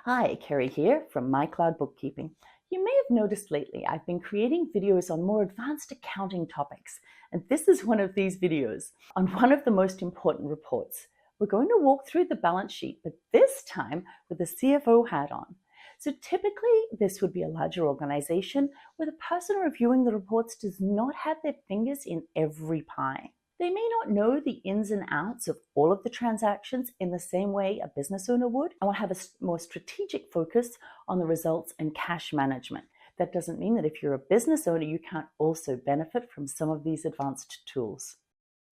Hi, Kerry here from My Cloud Bookkeeping. You may have noticed lately I've been creating videos on more advanced accounting topics, and this is one of these videos on one of the most important reports. We're going to walk through the balance sheet, but this time with the CFO hat on. So typically, this would be a larger organization where the person reviewing the reports does not have their fingers in every pie. They may not know the ins and outs of all of the transactions in the same way a business owner would, and will have a more strategic focus on the results and cash management. That doesn't mean that if you're a business owner, you can't also benefit from some of these advanced tools.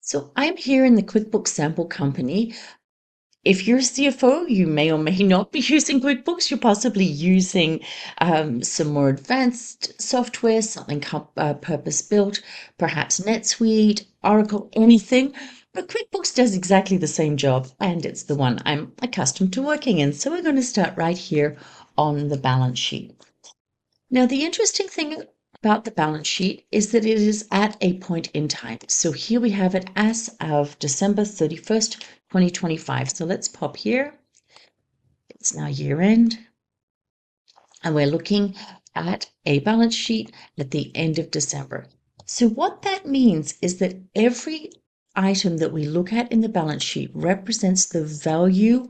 So I'm here in the QuickBooks sample company. If you're a CFO, you may or may not be using QuickBooks. You're possibly using some more advanced software, something purpose-built, perhaps NetSuite, Oracle, anything. But QuickBooks does exactly the same job, and it's the one I'm accustomed to working in. So we're going to start right here on the balance sheet. Now, the interesting thing about the balance sheet is that it is at a point in time. So here we have it as of December 31st, 2025. So let's pop here. It's now year end. And we're looking at a balance sheet at the end of December. So what that means is that every item that we look at in the balance sheet represents the value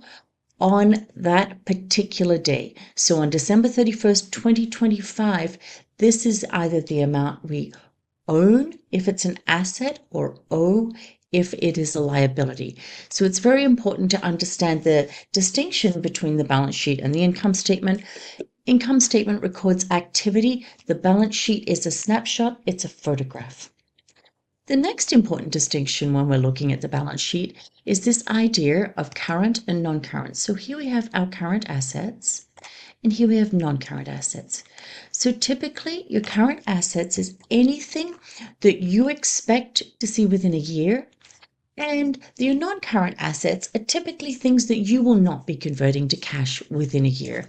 on that particular day. So on December 31st, 2025, this is either the amount we own if it's an asset or owe if it is a liability. So it's very important to understand the distinction between the balance sheet and the income statement. Income statement records activity. The balance sheet is a snapshot. It's a photograph. The next important distinction when we're looking at the balance sheet is this idea of current and non-current. So here we have our current assets and here we have non-current assets. So typically your current assets is anything that you expect to see within a year, and your non-current assets are typically things that you will not be converting to cash within a year.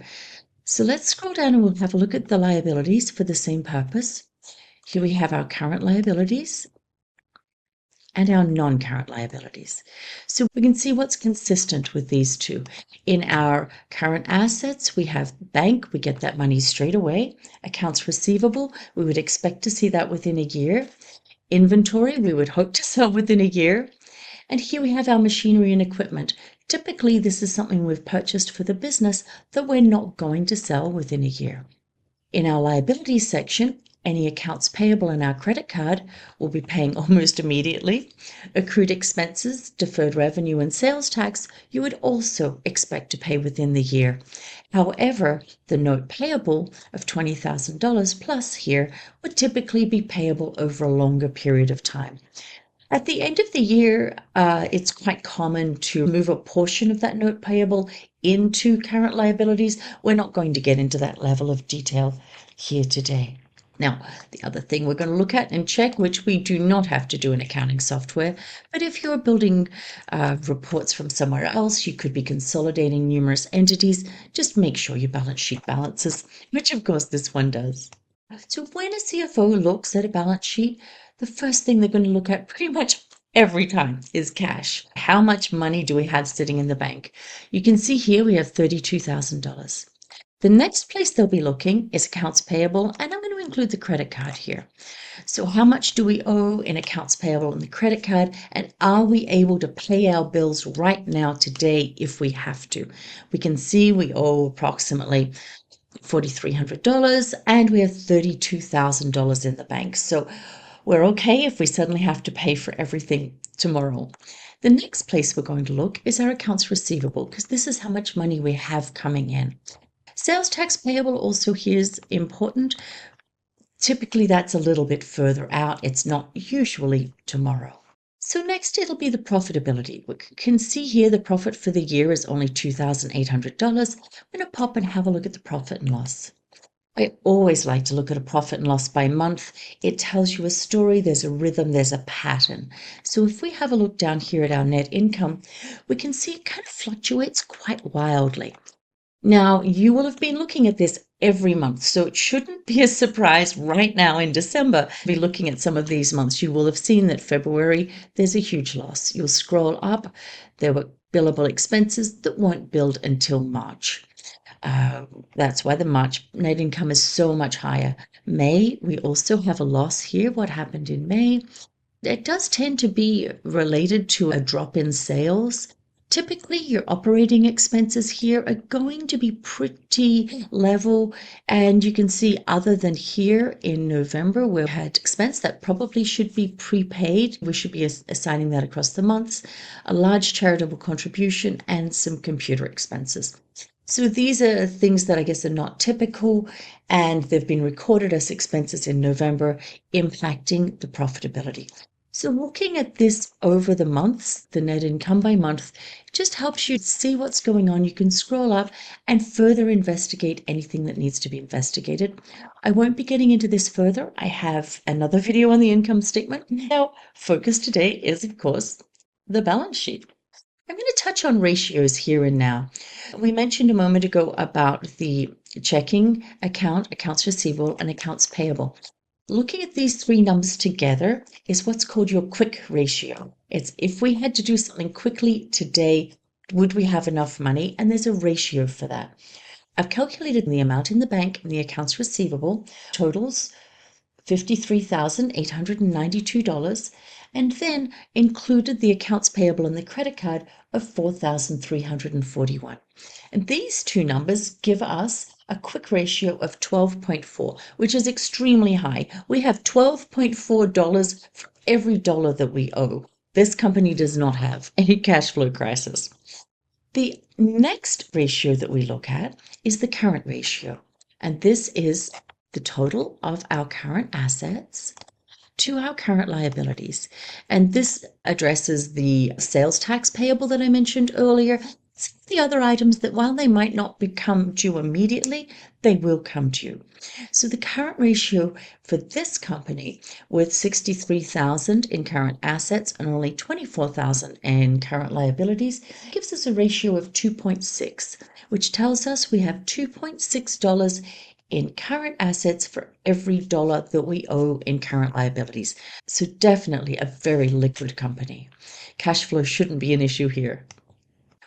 So let's scroll down and we'll have a look at the liabilities for the same purpose. Here we have our current liabilities and our non-current liabilities. So we can see what's consistent with these two. In our current assets, we have bank, we get that money straight away. Accounts receivable, we would expect to see that within a year. Inventory, we would hope to sell within a year. And here we have our machinery and equipment. Typically, this is something we've purchased for the business that we're not going to sell within a year. In our liabilities section, any accounts payable in our credit card will be paying almost immediately. Accrued expenses, deferred revenue, and sales tax, you would also expect to pay within the year. However, the note payable of $20,000 plus here would typically be payable over a longer period of time. At the end of the year, it's quite common to move a portion of that note payable into current liabilities. We're not going to get into that level of detail here today. Now, the other thing we're going to look at and check, which we do not have to do in accounting software, but if you're building reports from somewhere else, you could be consolidating numerous entities, just make sure your balance sheet balances, which of course this one does. So when a CFO looks at a balance sheet, the first thing they're going to look at pretty much every time is cash. How much money do we have sitting in the bank? You can see here we have $32,000. The next place they'll be looking is accounts payable, and I'm going to include the credit card here. So how much do we owe in accounts payable on the credit card, and are we able to pay our bills right now today if we have to? We can see we owe approximately $4,300 and we have $32,000 in the bank. So we're okay if we suddenly have to pay for everything tomorrow. The next place we're going to look is our accounts receivable, because this is how much money we have coming in. Sales tax payable also here is important. Typically that's a little bit further out. It's not usually tomorrow. So next it'll be the profitability. We can see here the profit for the year is only $2,800. I'm going to pop and have a look at the profit and loss. I always like to look at a profit and loss by month. It tells you a story, there's a rhythm, there's a pattern. So if we have a look down here at our net income, we can see it kind of fluctuates quite wildly. Now, you will have been looking at this every month, so it shouldn't be a surprise right now in December. Be looking at some of these months. You will have seen that February, there's a huge loss. You'll scroll up, there were billable expenses that won't build until March. That's why the March net income is so much higher. May, we also have a loss here. What happened in May? It does tend to be related to a drop in sales. Typically, your operating expenses here are going to be pretty level. And you can see, other than here in November, we had expense that probably should be prepaid. We should be assigning that across the months, a large charitable contribution, and some computer expenses. So these are things that I guess are not typical, and they've been recorded as expenses in November, impacting the profitability. So looking at this over the months, the net income by month, just helps you see what's going on. You can scroll up and further investigate anything that needs to be investigated. I won't be getting into this further. I have another video on the income statement. Now, focus today is, of course, the balance sheet. I'm going to touch on ratios here and now. We mentioned a moment ago about the checking account, accounts receivable, and accounts payable. Looking at these three numbers together is what's called your quick ratio. It's if we had to do something quickly today, would we have enough money? And there's a ratio for that. I've calculated the amount in the bank and the accounts receivable totals $53,892, and then included the accounts payable and the credit card of $4,341. And these two numbers give us a quick ratio of 12.4, which is extremely high. We have $12.4 for every dollar that we owe. This company does not have any cash flow crisis. The next ratio that we look at is the current ratio, and this is the total of our current assets to our current liabilities. And this addresses the sales tax payable that I mentioned earlier. Some of the other items that, while they might not become due immediately, they will come due. So the current ratio for this company, with 63,000 in current assets and only 24,000 in current liabilities, gives us a ratio of 2.6, which tells us we have $2.6 in current assets for every dollar that we owe in current liabilities. So definitely a very liquid company. Cash flow shouldn't be an issue here.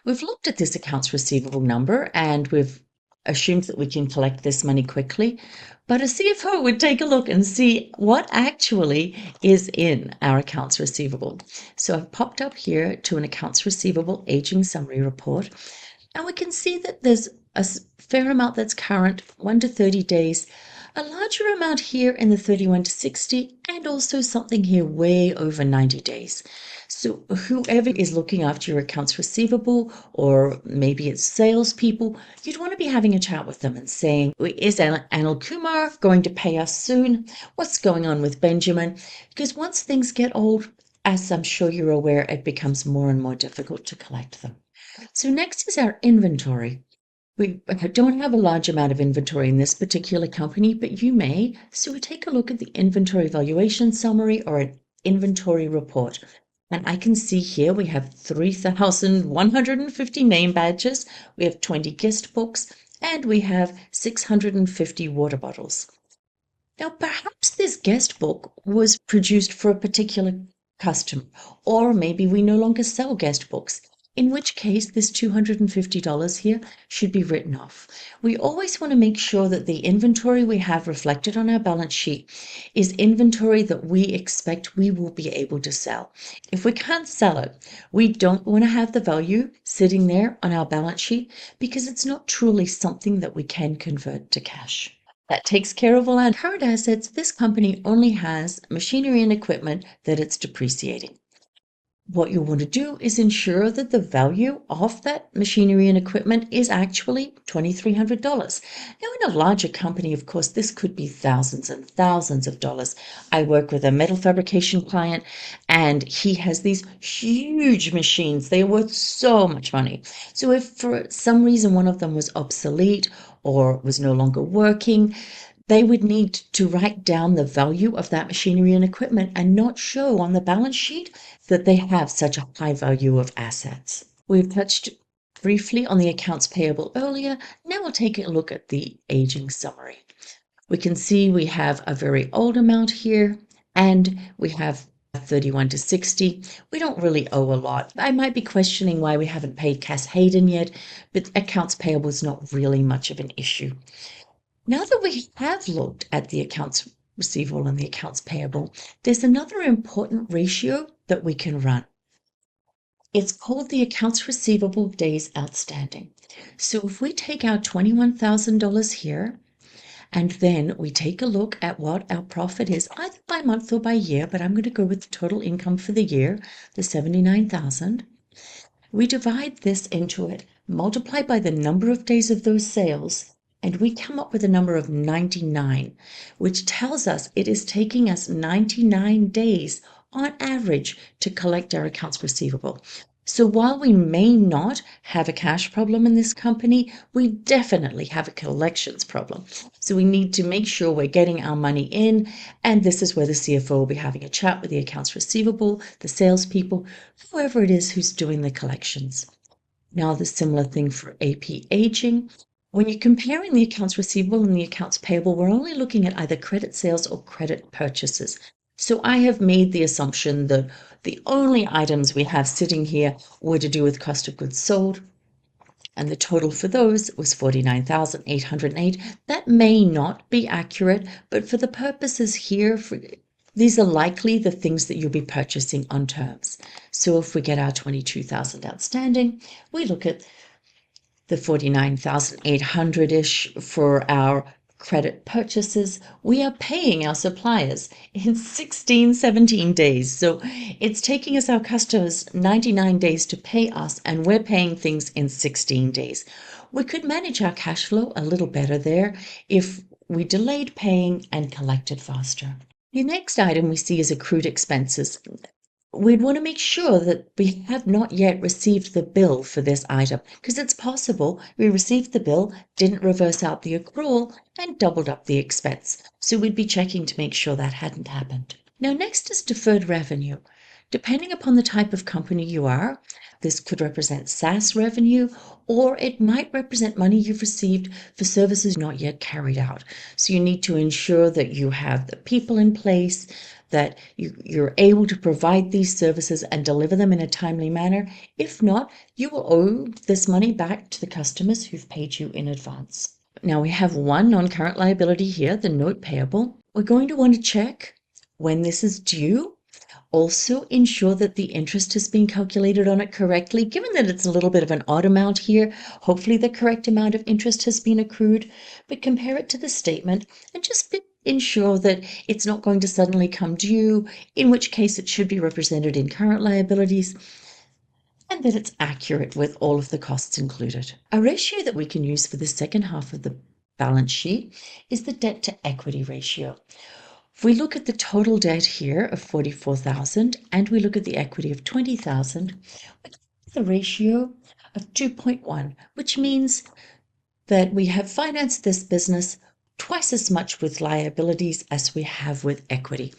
We've looked at this accounts receivable number and we've assumed that we can collect this money quickly, but a CFO would take a look and see what actually is in our accounts receivable. So I've popped up here to an accounts receivable aging summary report, and we can see that there's a fair amount that's current, 1 to 30 days, a larger amount here in the 31 to 60, and also something here way over 90 days. So whoever is looking after your accounts receivable, or maybe it's salespeople, you'd want to be having a chat with them and saying, is Anil Kumar going to pay us soon? What's going on with Benjamin? Because once things get old, as I'm sure you're aware, it becomes more and more difficult to collect them. So next is our inventory. We don't have a large amount of inventory in this particular company, but you may. So we take a look at the inventory valuation summary or an inventory report. And I can see here we have 3,150 name badges, we have 20 guest books, and we have 650 water bottles. Now, perhaps this guest book was produced for a particular customer, or maybe we no longer sell guest books, in which case this $250 here should be written off. We always want to make sure that the inventory we have reflected on our balance sheet is inventory that we expect we will be able to sell. If we can't sell it, we don't want to have the value sitting there on our balance sheet because it's not truly something that we can convert to cash. That takes care of all our current assets. This company only has machinery and equipment that it's depreciating. What you want to do is ensure that the value of that machinery and equipment is actually $2,300. Now, in a larger company, of course, this could be thousands and thousands of dollars. I work with a metal fabrication client, and he has these huge machines. They are worth so much money. So if for some reason one of them was obsolete or was no longer working, they would need to write down the value of that machinery and equipment and not show on the balance sheet that they have such a high value of assets. We've touched briefly on the accounts payable earlier. Now we'll take a look at the aging summary. We can see we have a very old amount here, and we have 31 to 60, we don't really owe a lot. I might be questioning why we haven't paid Cass Hayden yet, but accounts payable is not really much of an issue. Now that we have looked at the accounts receivable and the accounts payable, there's another important ratio that we can run. It's called the accounts receivable days outstanding. So if we take our $21,000 here, and then we take a look at what our profit is, either by month or by year, but I'm going to go with the total income for the year, the 79,000. We divide this into it, multiply by the number of days of those sales, and we come up with a number of 99, which tells us it is taking us 99 days on average to collect our accounts receivable. So while we may not have a cash problem in this company, we definitely have a collections problem. So we need to make sure we're getting our money in, and this is where the CFO will be having a chat with the accounts receivable, the salespeople, whoever it is who's doing the collections. Now the similar thing for AP aging. When you're comparing the accounts receivable and the accounts payable, we're only looking at either credit sales or credit purchases. So I have made the assumption that the only items we have sitting here were to do with cost of goods sold, and the total for those was 49,808. That may not be accurate, but for the purposes here, these are likely the things that you'll be purchasing on terms. So if we get our 22,000 outstanding, we look at the 49,800-ish for our credit purchases. We are paying our suppliers in 16, 17 days. So it's taking us, our customers, 99 days to pay us, and we're paying things in 16 days. We could manage our cash flow a little better there if we delayed paying and collected faster. The next item we see is accrued expenses. We'd want to make sure that we have not yet received the bill for this item, because it's possible we received the bill, didn't reverse out the accrual, and doubled up the expense. So we'd be checking to make sure that hadn't happened. Now, next is deferred revenue. Depending upon the type of company you are, this could represent SaaS revenue, or it might represent money you've received for services not yet carried out. So you need to ensure that you have the people in place, that you're able to provide these services and deliver them in a timely manner. If not, you will owe this money back to the customers who've paid you in advance. Now we have one non-current liability here, the note payable. We're going to want to check when this is due. Also ensure that the interest has been calculated on it correctly. Given that it's a little bit of an odd amount here, hopefully the correct amount of interest has been accrued, but compare it to the statement and just ensure that it's not going to suddenly come due, in which case it should be represented in current liabilities, and that it's accurate with all of the costs included. A ratio that we can use for the second half of the balance sheet is the debt to equity ratio. If we look at the total debt here of 44,000 and we look at the equity of 20,000, we get the ratio of 2.1, which means that we have financed this business twice as much with liabilities as we have with equity.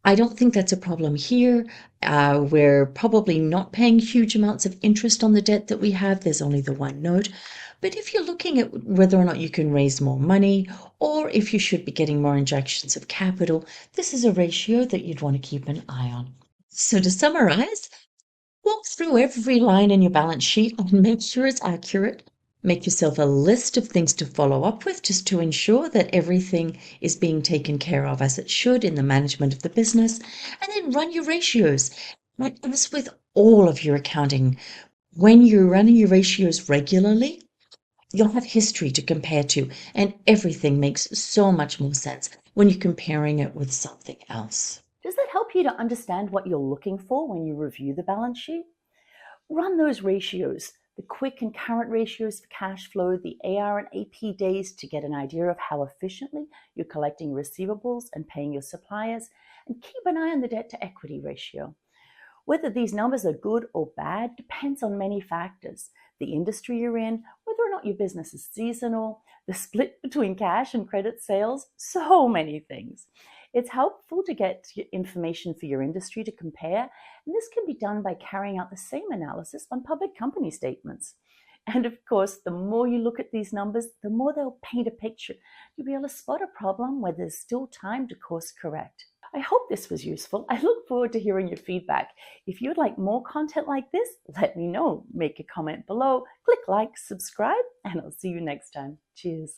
I don't think that's a problem here. We're probably not paying huge amounts of interest on the debt that we have. There's only the one note. But if you're looking at whether or not you can raise more money, or if you should be getting more injections of capital, this is a ratio that you'd want to keep an eye on. So to summarize, walk through every line in your balance sheet and make sure it's accurate. Make yourself a list of things to follow up with just to ensure that everything is being taken care of as it should in the management of the business, and then run your ratios. As with all of your accounting, when you're running your ratios regularly, you'll have history to compare to, and everything makes so much more sense when you're comparing it with something else. Does that help you to understand what you're looking for when you review the balance sheet? Run those ratios, the quick and current ratios for cash flow, the AR and AP days, to get an idea of how efficiently you're collecting receivables and paying your suppliers, and keep an eye on the debt to equity ratio. Whether these numbers are good or bad depends on many factors: the industry you're in, whether or not your business is seasonal, the split between cash and credit sales, so many things. It's helpful to get information for your industry to compare, and this can be done by carrying out the same analysis on public company statements. And of course, the more you look at these numbers, the more they'll paint a picture. You'll be able to spot a problem where there's still time to course correct. I hope this was useful. I look forward to hearing your feedback. If you'd like more content like this, let me know. Make a comment below, click like, subscribe, and I'll see you next time. Cheers.